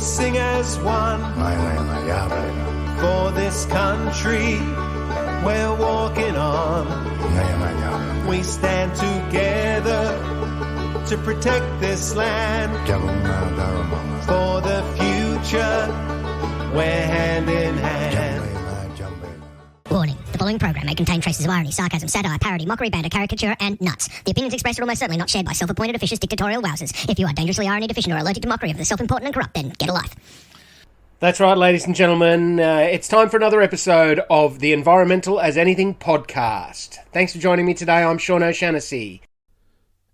sing as one. For this country we're walking on. We stand together to protect this land. For the future, we're hand in hand. Warning. The following program may contain traces of irony, sarcasm, satire, parody, mockery, banter, caricature, and nuts. The opinions expressed are almost certainly not shared by self-appointed officious dictatorial wowsers. If you are dangerously irony deficient or allergic to mockery of the self-important and corrupt, then get a life. That's right, ladies and gentlemen. It's time for another episode of the Environmental as Anything podcast. Thanks for joining me today. I'm Sean O'Shaughnessy.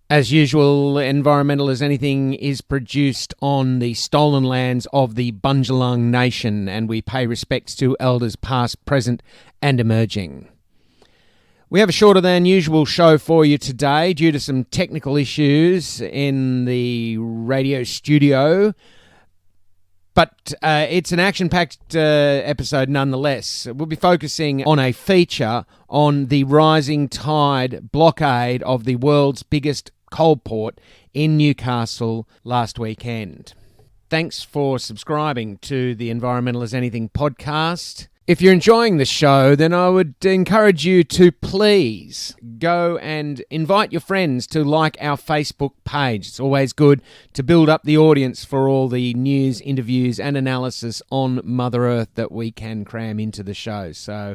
As usual, Environmental as Anything is produced on the stolen lands of the Bundjalung Nation, and we pay respects to elders past, present and emerging. We have a shorter than usual show for you today due to some technical issues in the radio studio. But it's an action-packed episode nonetheless. We'll be focusing on a feature on the rising tide blockade of the world's biggest Coalport in Newcastle last weekend. Thanks for subscribing to the Environmental as Anything podcast. If you're enjoying the show, then I would encourage you to please go and invite your friends to like our Facebook page. It's always good to build up the audience for all the news, interviews and analysis on Mother Earth that we can cram into the show. So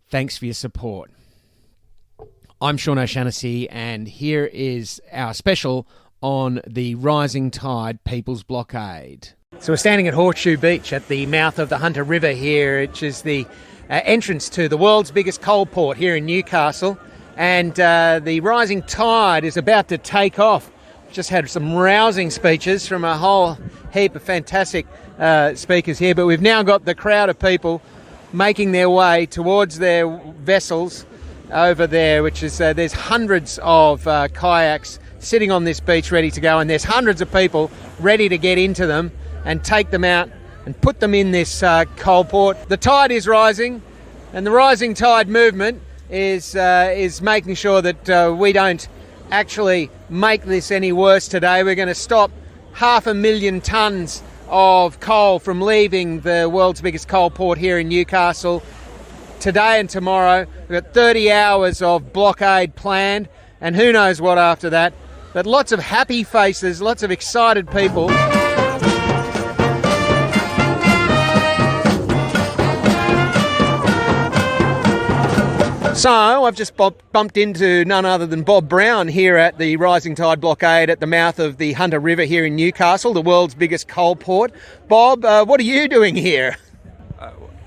thanks for your support. I'm Sean O'Shaughnessy, and here is our special on the rising tide People's Blockade. So we're standing at Horseshoe Beach at the mouth of the Hunter River here, which is the entrance to the world's biggest coal port here in Newcastle. And the rising tide is about to take off. Just had some rousing speeches from a whole heap of fantastic speakers here, but we've now got the crowd of people making their way towards their vessels over there, which is there's hundreds of kayaks sitting on this beach ready to go, and there's hundreds of people ready to get into them and take them out and put them in this Coalport. The tide is rising, and the rising tide movement is making sure that we don't actually make this any worse today. We're going to stop 500,000 tonnes of coal from leaving the world's biggest coal port here in Newcastle today and tomorrow. We've got 30 hours of blockade planned, and who knows what after that. But lots of happy faces, lots of excited people. So I've just bumped into none other than Bob Brown here at the Rising Tide Blockade at the mouth of the Hunter River here in Newcastle, the world's biggest coal port. Bob, what are you doing here?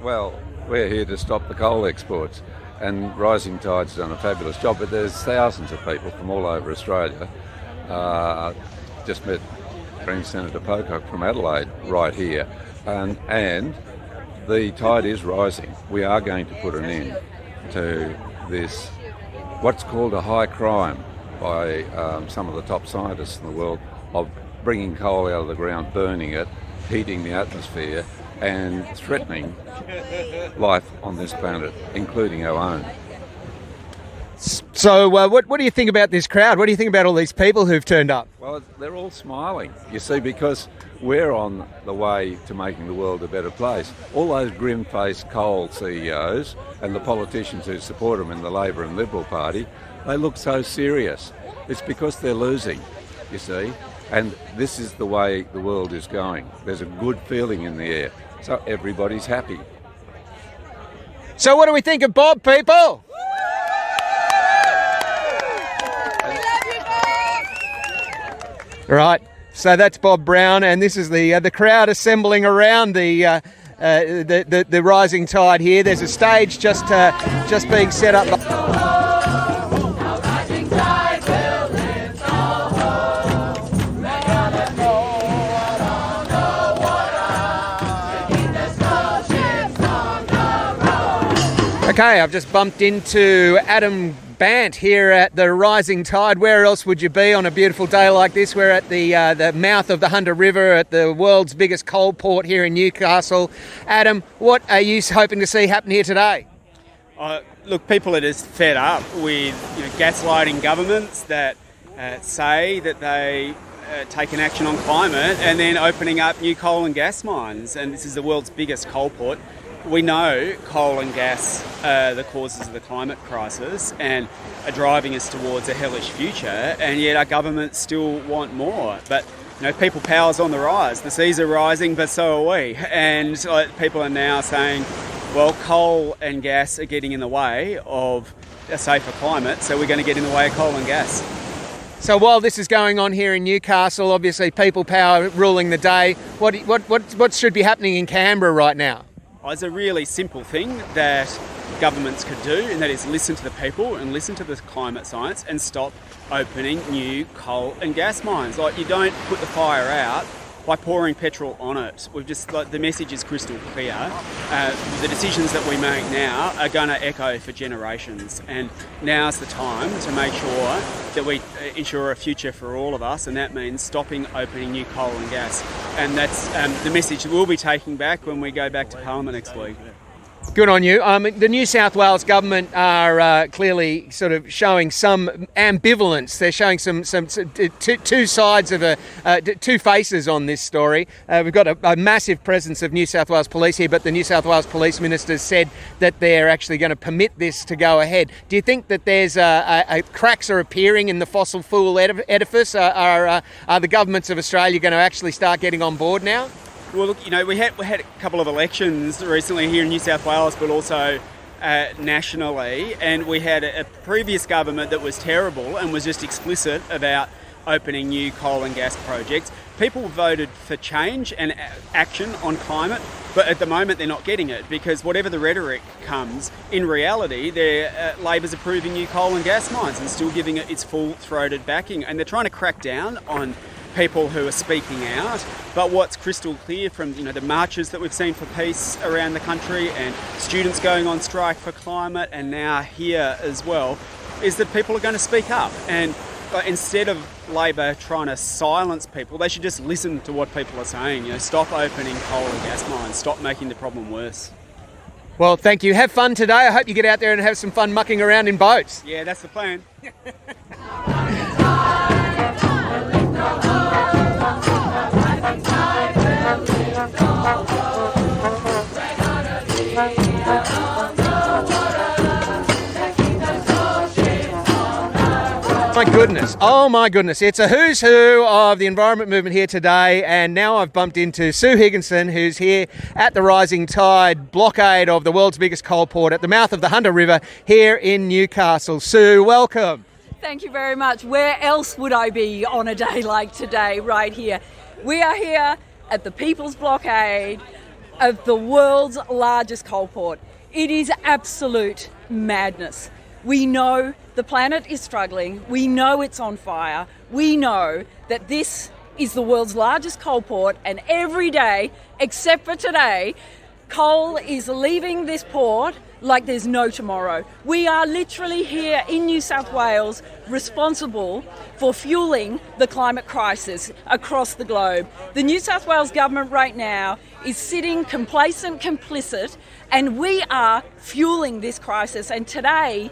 Well, we're here to stop the coal exports, and Rising Tide's done a fabulous job, but there's thousands of people from all over Australia. Just met Green Senator Pocock from Adelaide right here, and the tide is rising. We are going to put an end to this, what's called a high crime by some of the top scientists in the world, of bringing coal out of the ground, burning it, heating the atmosphere and threatening life on this planet, including our own. So what do you think about this crowd? What do you think about all these people who've turned up? Well, they're all smiling, you see, because we're on the way to making the world a better place. All those grim-faced coal CEOs and the politicians who support them in the Labor and Liberal Party, they look so serious. It's because they're losing, you see, and this is the way the world is going. There's a good feeling in the air, so everybody's happy. So what do we think of Bob, people? Right, so that's Bob Brown, and this is the crowd assembling around the rising tide here. There's a stage just being set up. Okay, I've just bumped into Adam Bandt here at the Rising Tide. Where else would you be on a beautiful day like this? We're at the mouth of the Hunter River at the world's biggest coal port here in Newcastle. Adam, what are you hoping to see happen here today? Look, people are just fed up with gaslighting governments that say that they taken action on climate and then opening up new coal and gas mines. And this is the world's biggest coal port. We know coal and gas are the causes of the climate crisis and are driving us towards a hellish future, and yet our governments still want more. But people power's on the rise. The seas are rising, but so are we. And people are now saying, well, coal and gas are getting in the way of a safer climate, so we're going to get in the way of coal and gas. So while this is going on here in Newcastle, obviously people power ruling the day, what should be happening in Canberra right now? It's a really simple thing that governments could do, and that is listen to the people and listen to the climate science and stop opening new coal and gas mines. You don't put the fire out by pouring petrol on it. The message is crystal clear. The decisions that we make now are going to echo for generations, and now's the time to make sure that we ensure a future for all of us, and that means stopping opening new coal and gas. And that's the message we'll be taking back when we go back to Parliament next week. Good on you. The New South Wales government are clearly sort of showing some ambivalence. They're showing some two sides of two faces on this story. We've got a massive presence of New South Wales police here, but the New South Wales police minister said that they're actually going to permit this to go ahead. Do you think that there's cracks are appearing in the fossil fuel edifice? Are the governments of Australia going to actually start getting on board now? Well, look, we had a couple of elections recently here in New South Wales, but also nationally, and we had a previous government that was terrible and was just explicit about opening new coal and gas projects. People voted for change and action on climate, but at the moment they're not getting it, because whatever the rhetoric comes, in reality, Labor's approving new coal and gas mines and still giving it its full-throated backing, and they're trying to crack down on people who are speaking out. But what's crystal clear from the marches that we've seen for peace around the country, and students going on strike for climate, and now here as well, is that people are going to speak up. And instead of Labor trying to silence people, they should just listen to what people are saying. Stop opening coal and gas mines, stop making the problem worse. Well, thank you. Have fun today. I hope you get out there and have some fun mucking around in boats. Yeah, that's the plan. Oh my goodness, it's a who's who of the environment movement here today, and now I've bumped into Sue Higginson, who's here at the Rising Tide Blockade of the world's biggest coal port at the mouth of the Hunter River here in Newcastle. Sue, welcome. Thank you very much. Where else would I be on a day like today, right here? We are here at the People's Blockade of the world's largest coal port. It is absolute madness. We know the planet is struggling. We know it's on fire. We know that this is the world's largest coal port, and every day, except for today, coal is leaving this port like there's no tomorrow. We are literally here in New South Wales responsible for fueling the climate crisis across the globe. The New South Wales government right now is sitting complacent, complicit, and we are fueling this crisis. And today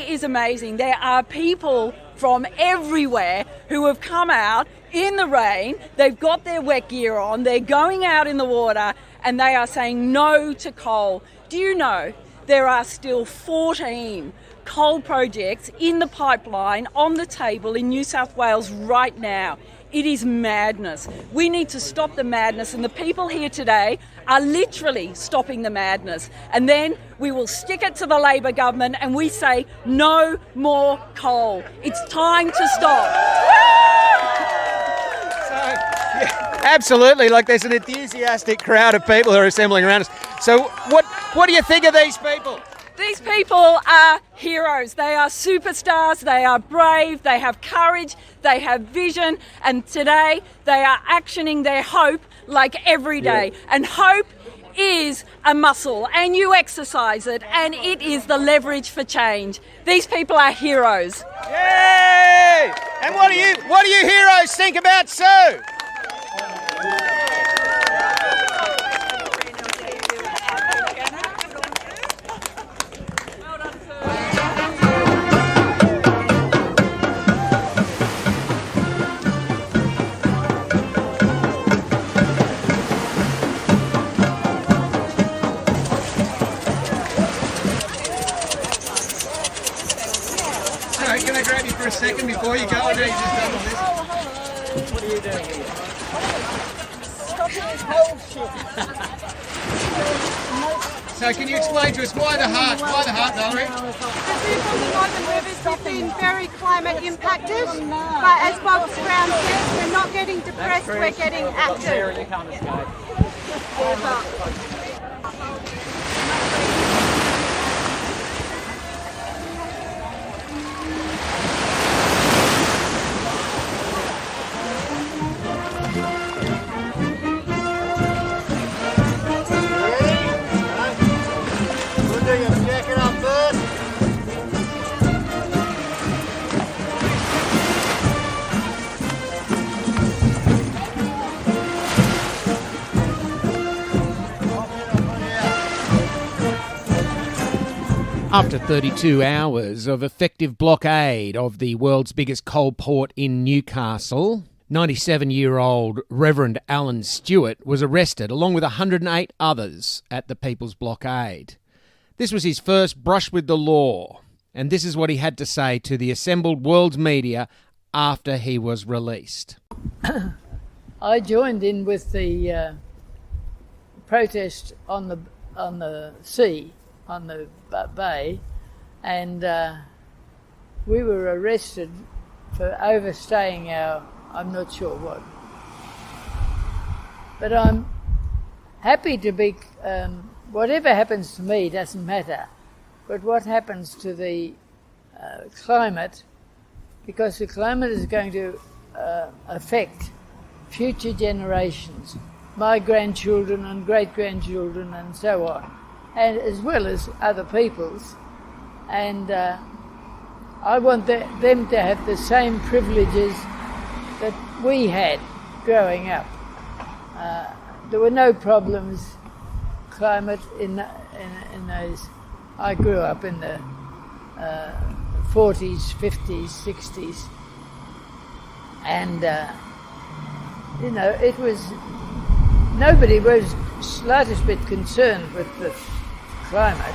is amazing. There are people from everywhere who have come out in the rain. They've got their wet gear on. They're going out in the water, and they are saying no to coal. Do you know there are still 14 coal projects in the pipeline on the table in New South Wales right now? It is madness. We need to stop the madness, and the people here today are literally stopping the madness. And then we will stick it to the Labor government and we say no more coal. It's time to stop. Absolutely, there's an enthusiastic crowd of people who are assembling around us. So what do you think of these people? These people are heroes. They are superstars. They are brave. They have courage. They have vision. And today they are actioning their hope like every day. Yeah. And hope is a muscle, and you exercise it, and it is the leverage for change. These people are heroes. Yay! And what do you heroes think about Sue? Sorry, can I grab you for a second before you go? I know you just done all this. What are you doing here? Stopping this whole shit. So can you explain to us why the heart? Why the heart, Valerie? The people on the northern rivers have been very climate impacted, but as Bob Brown says, we're not getting depressed, we're getting active. You can't escape. After 32 hours of effective blockade of the world's biggest coal port in Newcastle, 97-year-old Reverend Alan Stewart was arrested along with 108 others at the People's Blockade. This was his first brush with the law, and this is what he had to say to the assembled world's media after he was released. I joined in with the protest on the sea, on the bay, and we were arrested for overstaying our, I'm not sure what. But I'm happy to be, whatever happens to me doesn't matter, but what happens to the climate, because the climate is going to affect future generations, my grandchildren and great-grandchildren and so on, and as well as other people's, and I want them to have the same privileges that we had growing up. There were no problems, climate in those. I grew up in the 40s, 50s, 60s, and it was, nobody was slightest bit concerned with the climate.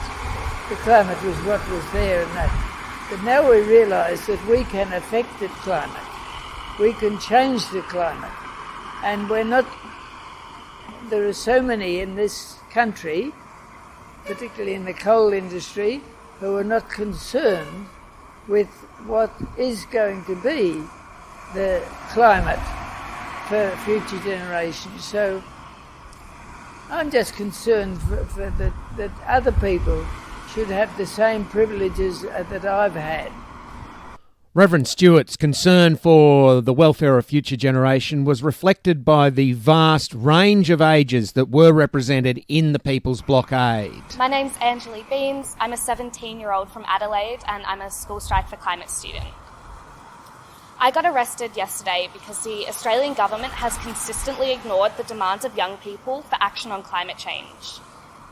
The climate was what was there and that. But now we realise that we can affect the climate. We can change the climate. And we're not, there are so many in this country, particularly in the coal industry, who are not concerned with what is going to be the climate for future generations. So I'm just concerned that other people should have the same privileges that I've had. Reverend Stewart's concern for the welfare of future generation was reflected by the vast range of ages that were represented in the People's Blockade. My name's Angeli Beans. I'm a 17-year-old from Adelaide and I'm a School Strike for Climate student. I got arrested yesterday because the Australian government has consistently ignored the demands of young people for action on climate change.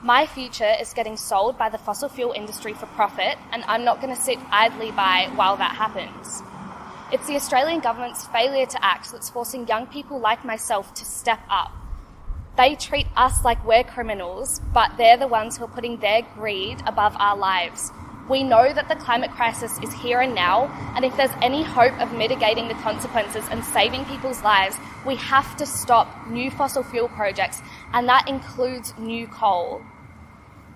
My future is getting sold by the fossil fuel industry for profit, and I'm not going to sit idly by while that happens. It's the Australian government's failure to act that's forcing young people like myself to step up. They treat us like we're criminals, but they're the ones who are putting their greed above our lives. We know that the climate crisis is here and now, and if there's any hope of mitigating the consequences and saving people's lives, we have to stop new fossil fuel projects, and that includes new coal.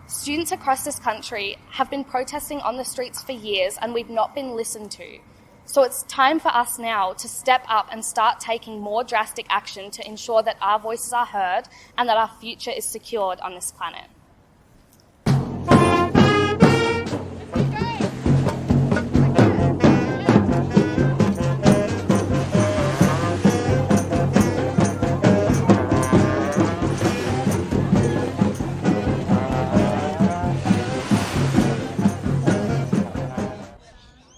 Students across this country have been protesting on the streets for years, and we've not been listened to. So it's time for us now to step up and start taking more drastic action to ensure that our voices are heard and that our future is secured on this planet.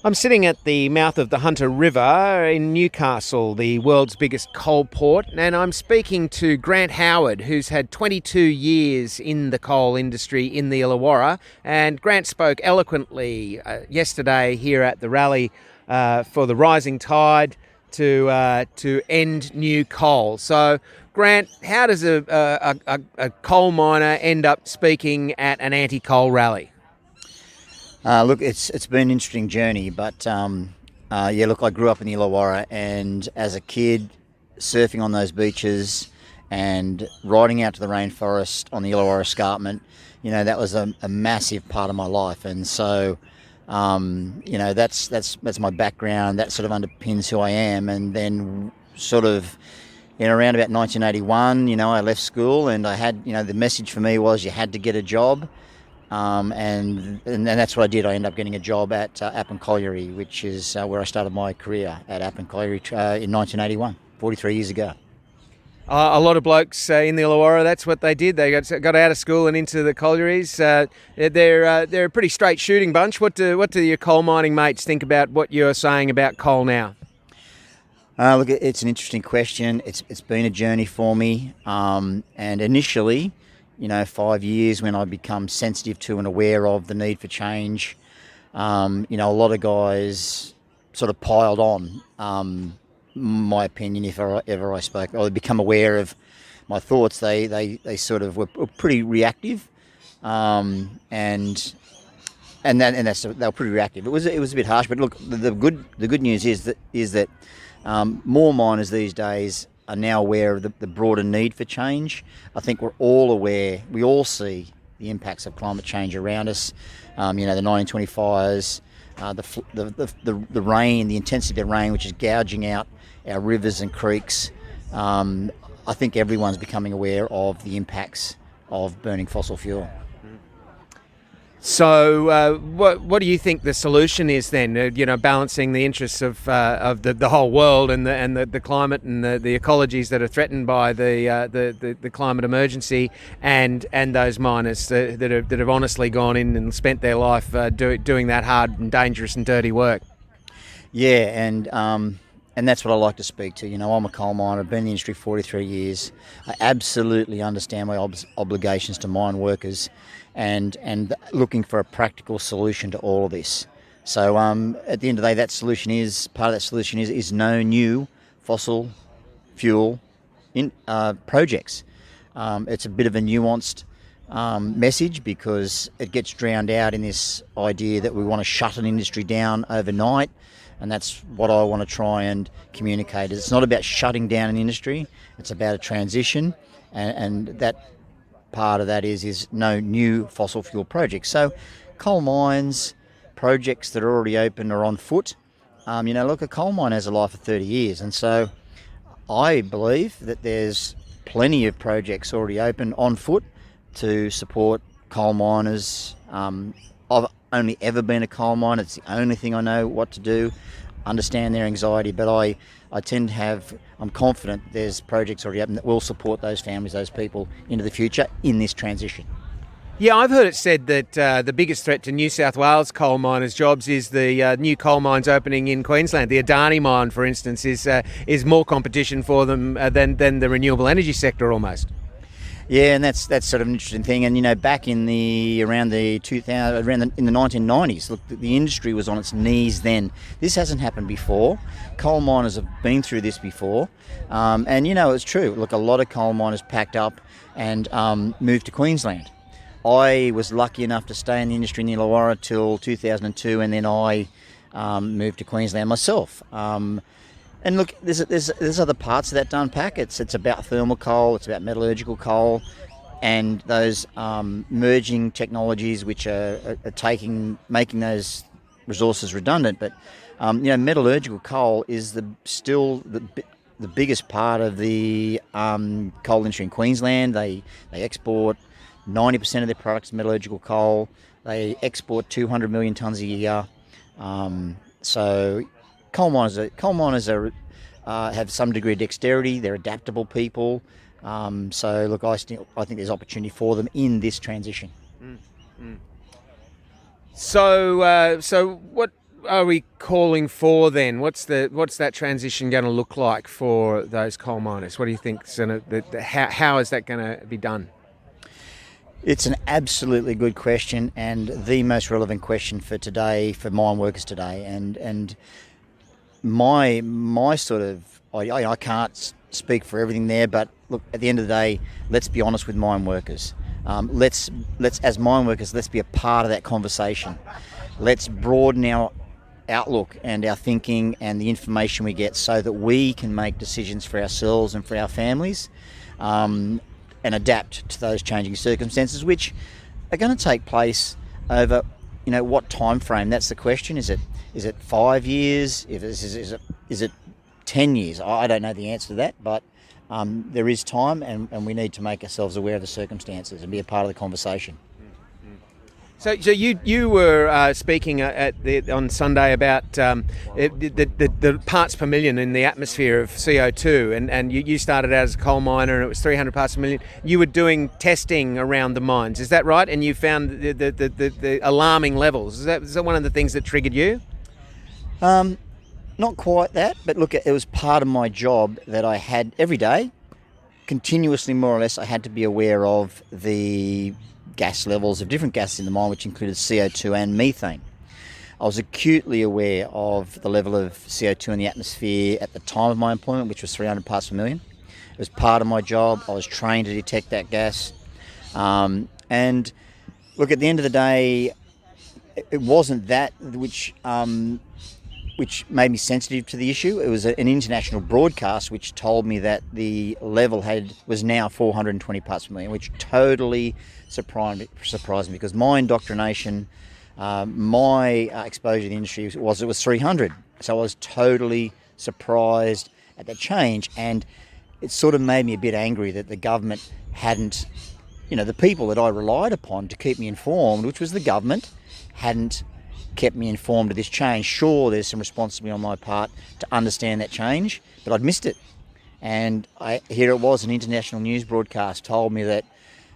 I'm sitting at the mouth of the Hunter River in Newcastle, the world's biggest coal port, and I'm speaking to Grant Howard, who's had 22 years in the coal industry in the Illawarra, and Grant spoke eloquently yesterday here at the rally for the rising tide to end new coal. So, Grant, how does a coal miner end up speaking at an anti-coal rally? Look, it's been an interesting journey, but look, I grew up in the Illawarra, and as a kid, surfing on those beaches and riding out to the rainforest on the Illawarra escarpment, that was a massive part of my life, and so that's my background. That sort of underpins who I am. And then sort of around about 1981, I left school, and I had, the message for me was you had to get a job. And that's what I did. I ended up getting a job at Appin Colliery, which is where I started my career at Appin Colliery in 1981, 43 years ago. A lot of blokes in the Illawarra, that's what they did. They got out of school and into the collieries. They're a pretty straight shooting bunch. What do your coal mining mates think about what you're saying about coal now? Look, it's an interesting question. It's been a journey for me. And initially, 5 years when I become sensitive to and aware of the need for change, a lot of guys sort of piled on. My opinion, if ever I spoke, or become aware of my thoughts, they sort of were pretty reactive, and they were pretty reactive. It was a bit harsh, but look, the good news is that more miners these days are now aware of the broader need for change. I think we're all aware. We all see the impacts of climate change around us. The 1920 fires, the rain, the intensity of rain, which is gouging out our rivers and creeks. I think everyone's becoming aware of the impacts of burning fossil fuel. So, what do you think the solution is then? Balancing the interests of the whole world and the climate and the ecologies that are threatened by the climate emergency, and those miners that have honestly gone in and spent their life doing that hard and dangerous and dirty work. Yeah, and that's what I like to speak to. I'm a coal miner. I've been in the industry 43 years. I absolutely understand my obligations to mine workers, and looking for a practical solution to all of this. So at the end of the day, part of that solution is no new fossil fuel projects. It's a bit of a nuanced message, because it gets drowned out in this idea that we want to shut an industry down overnight. And that's what I want to try and communicate. It's not about shutting down an industry. It's about a transition, and that part of that is no new fossil fuel projects. So coal mines, projects that are already open or on foot. Look, a coal mine has a life of 30 years. And so I believe that there's plenty of projects already open on foot to support coal miners. I've only ever been a coal miner. It's the only thing I know what to do, understand their anxiety, but I'm confident there's projects already open that will support those families, those people into the future in this transition. Yeah, I've heard it said that the biggest threat to New South Wales coal miners' jobs is the new coal mines opening in Queensland. The Adani mine, for instance, is more competition for them than the renewable energy sector almost. Yeah, and that's sort of an interesting thing. And back in the 1990s, look, the industry was on its knees then. This hasn't happened before. Coal miners have been through this before, and it's true. Look, a lot of coal miners packed up and moved to Queensland. I was lucky enough to stay in the industry in the Illawarra till 2002, and then I moved to Queensland myself. And look, there's other parts of that to unpack. It's about thermal coal, it's about metallurgical coal, and those merging technologies which are making those resources redundant. But metallurgical coal is still the biggest part of the coal industry in Queensland. They export 90% of their products to metallurgical coal. They export 200 million tonnes a year. So coal miners have some degree of dexterity. They're adaptable people. So look, I think there's opportunity for them in this transition. So what are we calling for then? What's that transition going to look like for those coal miners? What do you think? How is that going to be done? It's an absolutely good question, and the most relevant question for today, for mine workers today. And my sort of, I can't speak for everything there, but look, at the end of the day, let's be honest with mine workers. Let's as mine workers, let's be a part of that conversation. let's broaden our outlook and our thinking and the information we get so that we can make decisions for ourselves and for our families, and adapt to those changing circumstances, which are going to take place over, what time frame. That's the question. Is it 5 years? Is it 10 years? I don't know the answer to that, but there is time, and we need to make ourselves aware of the circumstances and be a part of the conversation. So you were speaking on Sunday about the parts per million in the atmosphere of CO2, and you started out as a coal miner, and it was 300 parts per million. You were doing testing around the mines, is that right? And you found the alarming levels. Is that one of the things that triggered you? Not quite that, but look, it was part of my job that I had every day, continuously more or less. I had to be aware of the gas levels of different gases in the mine, which included CO2 and methane. I was acutely aware of the level of CO2 in the atmosphere at the time of my employment, which was 300 parts per million. It was part of my job. I was trained to detect that gas. And look, at the end of the day, it wasn't that which made me sensitive to the issue. It was an international broadcast which told me that the level was now 420 parts per million, which totally surprised me, because my indoctrination, my exposure to the industry it was 300. So I was totally surprised at that change, and it sort of made me a bit angry that the government hadn't, the people that I relied upon to keep me informed, which was the government, hadn't kept me informed of this change. Sure, there's some responsibility on my part to understand that change, but I'd missed it. And here it was, an international news broadcast told me that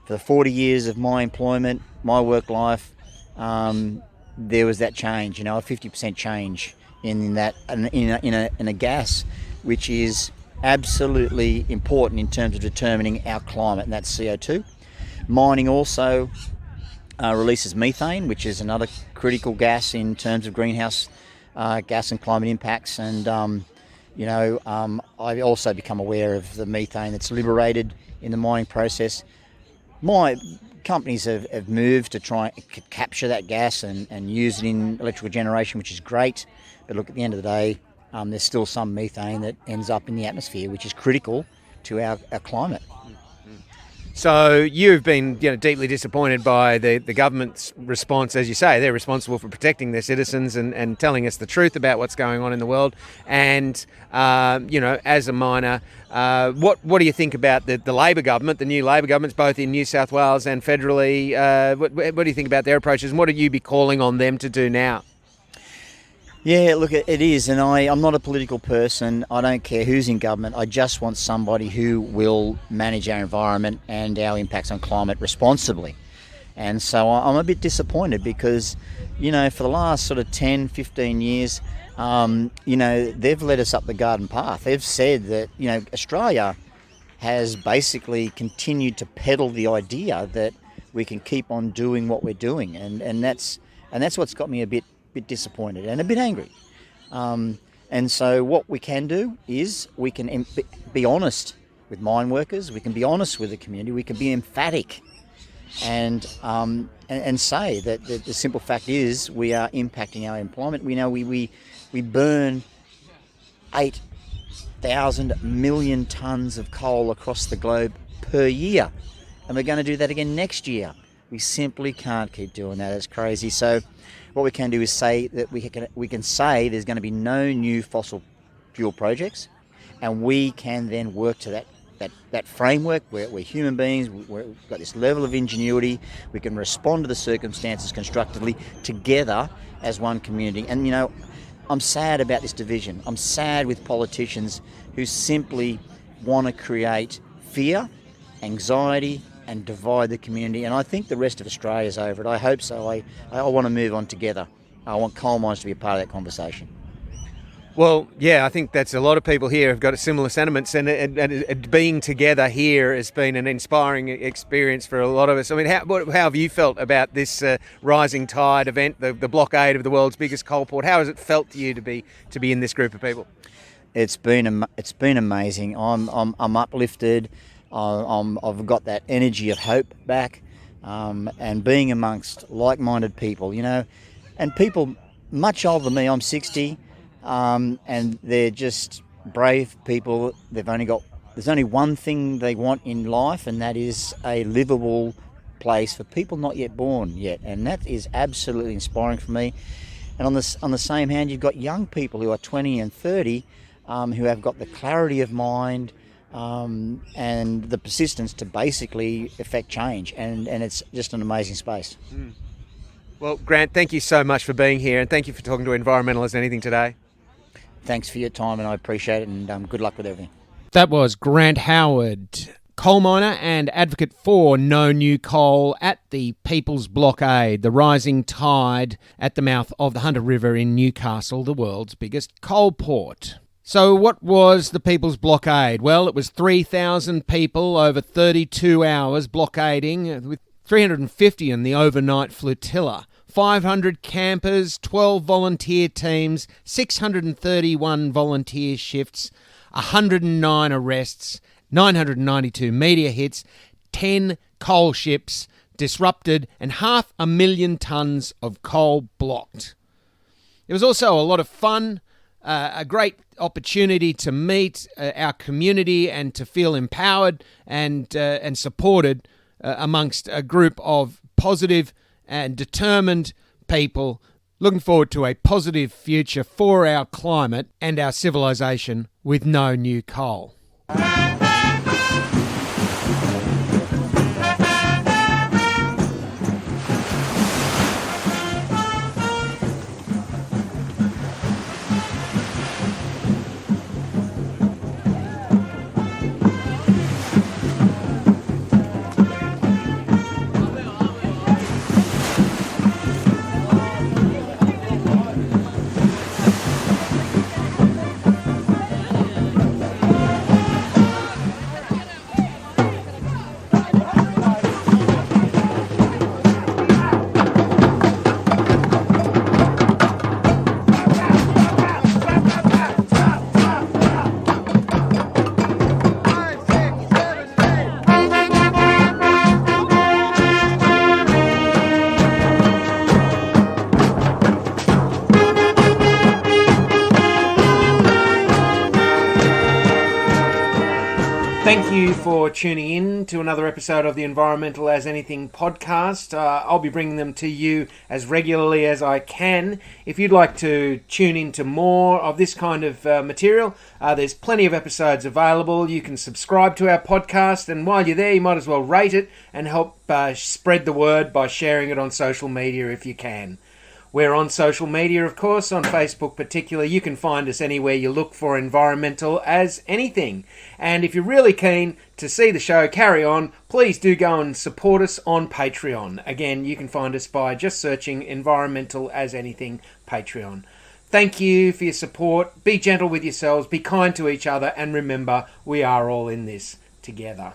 for the 40 years of my employment, my work life, there was that change, a 50% change in a gas, which is absolutely important in terms of determining our climate, and that's CO2. Mining also releases methane, which is another critical gas in terms of greenhouse gas and climate impacts. And I also become aware of the methane that's liberated in the mining process. My companies have moved to try and capture that gas and use it in electrical generation, which is great. But look, at the end of the day, there's still some methane that ends up in the atmosphere, which is critical to our climate. So you've been deeply disappointed by the government's response. As you say, they're responsible for protecting their citizens and telling us the truth about what's going on in the world. And, as a miner, what do you think about the Labor government, the new Labor governments, both in New South Wales and federally? What do you think about their approaches, and what would you be calling on them to do now? Yeah, look, it is, and I'm not a political person. I don't care who's in government. I just want somebody who will manage our environment and our impacts on climate responsibly. And so I'm a bit disappointed because, for the last sort of 10, 15 years, they've led us up the garden path. They've said that, Australia has basically continued to peddle the idea that we can keep on doing what we're doing, and that's what's got me a bit disappointed and a bit angry. And so what we can do is we can be honest with mine workers, we can be honest with the community, we can be emphatic and say that the simple fact is we are impacting our employment. We know we burn 8,000 million tonnes of coal across the globe per year, and we're going to do that again next year. We simply can't keep doing that. It's crazy. So what we can do is say that we can say there's going to be no new fossil fuel projects, and we can then work to that framework where we're human beings, we've got this level of ingenuity, we can respond to the circumstances constructively together as one community. And I'm sad about this division. I'm sad with politicians who simply want to create fear, anxiety, and divide the community. And I think the rest of Australia's over it. I hope so. I want to move on together. I want coal mines to be a part of that conversation. Well, yeah, I think that's a lot of people here have got similar sentiments, and being together here has been an inspiring experience for a lot of us. I mean, how have you felt about this rising tide event, the blockade of the world's biggest coalport? How has it felt to you to be in this group of people? It's been amazing. I'm uplifted. I've got that energy of hope back, and being amongst like-minded people. and people much older than me, I'm 60, and they're just brave people. There's only one thing they want in life, and that is a livable place for people not yet born yet, and that is absolutely inspiring for me. And on the same hand, you've got young people who are 20 and 30 who have got the clarity of mind and the persistence to basically effect change, and it's just an amazing space. Well, Grant, thank you so much for being here, and thank you for talking to Environmental as Anything today. Thanks for your time, and I appreciate it, and good luck with everything. That was Grant Howard, coal miner and advocate for no new coal at the People's Blockade, the rising tide at the mouth of the Hunter River in Newcastle, the world's biggest coal port. So what was the People's Blockade? Well, it was 3,000 people over 32 hours blockading, with 350 in the overnight flotilla. 500 campers, 12 volunteer teams, 631 volunteer shifts, 109 arrests, 992 media hits, 10 coal ships disrupted, and 500,000 tonnes of coal blocked. It was also a lot of fun, a great opportunity to meet our community and to feel empowered and supported amongst a group of positive and determined people looking forward to a positive future for our climate and our civilization with no new coal. Thank you for tuning in to another episode of the Environmental as Anything podcast. I'll be bringing them to you as regularly as I can. If you'd like to tune into more of this kind of material, there's plenty of episodes available. You can subscribe to our podcast, and while you're there, you might as well rate it and help spread the word by sharing it on social media if you can. We're on social media, of course, on Facebook particularly. You can find us anywhere you look for Environmental as Anything. And if you're really keen to see the show carry on, please do go and support us on Patreon. Again, you can find us by just searching Environmental as Anything Patreon. Thank you for your support. Be gentle with yourselves, be kind to each other, and remember, we are all in this together.